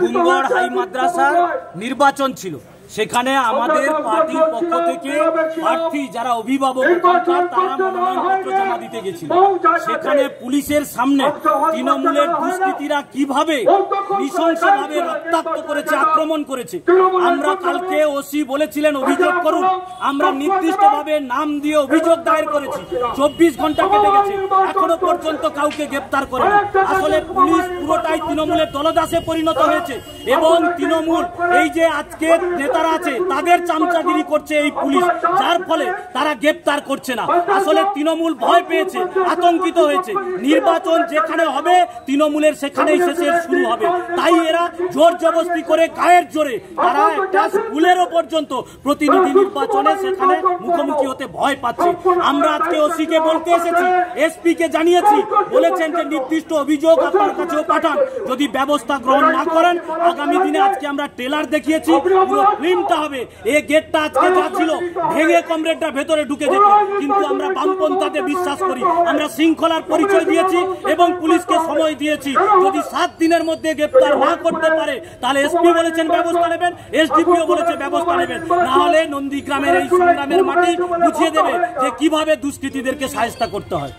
গুমগড় high মাদ্রাসার নির্বাচন ছিল, সেখানে আমাদের পার্টির পক্ষ থেকে প্রার্থী যারা অভিভাবক তারা মনোনয়নপত্র জমা দিতে গেছিল। সেখানে পুলিশের সামনে তৃণমূলের দুষ্কৃতীরা কিভাবে নৃশংসভাবে রক্তাক্ত করেছে, আক্রমণ করেছে। আমরা কালকে ওসি বলেছিলেন অভিযোগ করুন, আমরা নির্দিষ্টভাবে নাম দিয়ে অভিযোগ দায়ের করেছি। 24 ঘন্টা কেটে গেছে, এখনো পর্যন্ত কাউকে গ্রেপ্তার করেনি। আসলে পুলিশ পুরোটাই তৃণমূলের দলদাসে পরিণত হয়েছে এবং তৃণমূল এই যে আজকে নেতারা আছে তাদের চামচাগিরি করছে এই পুলিশ, যার ফলে তারা গ্রেপ্তার করছে না। আসলে তৃণমূল ভয় পেয়েছে, আতঙ্কিত হয়েছে। নির্বাচন যেখানে হবে তৃণমূলের সেখানেই শেষের শুরু হবে। তাই এরা জোর জবরদস্তি করে গায়ের জোরে তারা একটা স্কুলেরও পর্যন্ত প্রতিনিধি নির্বাচনে সেখানে মুখোমুখি হতে ভয় পাচ্ছে। আমরা আজকে ওসিকে বলতে এসেছি, এসপি কে জানিয়েছি, বলেছেন যে নির্দিষ্ট অভিযোগ আপনার কাছেও পাঠান, যদি ব্যবস্থা গ্রহণ না করেন আগামী দিনে আজকে আমরা ট্রেলার দেখিয়েছি, পুরো ফিল্মটা হবে। এই গেটটা আজকে যা ছিল ভেঙে কমরেডরা ভেতরে ঢুকে যেত, কিন্তু আমরা বামপন্থাতে বিশ্বাস করি। আমরা শৃঙ্খলার পরিচয় দিয়েছি এবং পুলিশকে সময় দিয়েছি। যদি 7 দিনের মধ্যে গ্রেপ্তার না করতে পারে তাহলে এসপি বলেছেন ব্যবস্থা নেবেন, এসডিপিও বলেছে ব্যবস্থা নেবেন, না হলে নন্দীগ্রামের এই সংগ্রামের মাটি বুঝিয়ে দেবে যে কিভাবে দুষ্কৃতীদেরকে শায়েস্তা করতে হয়।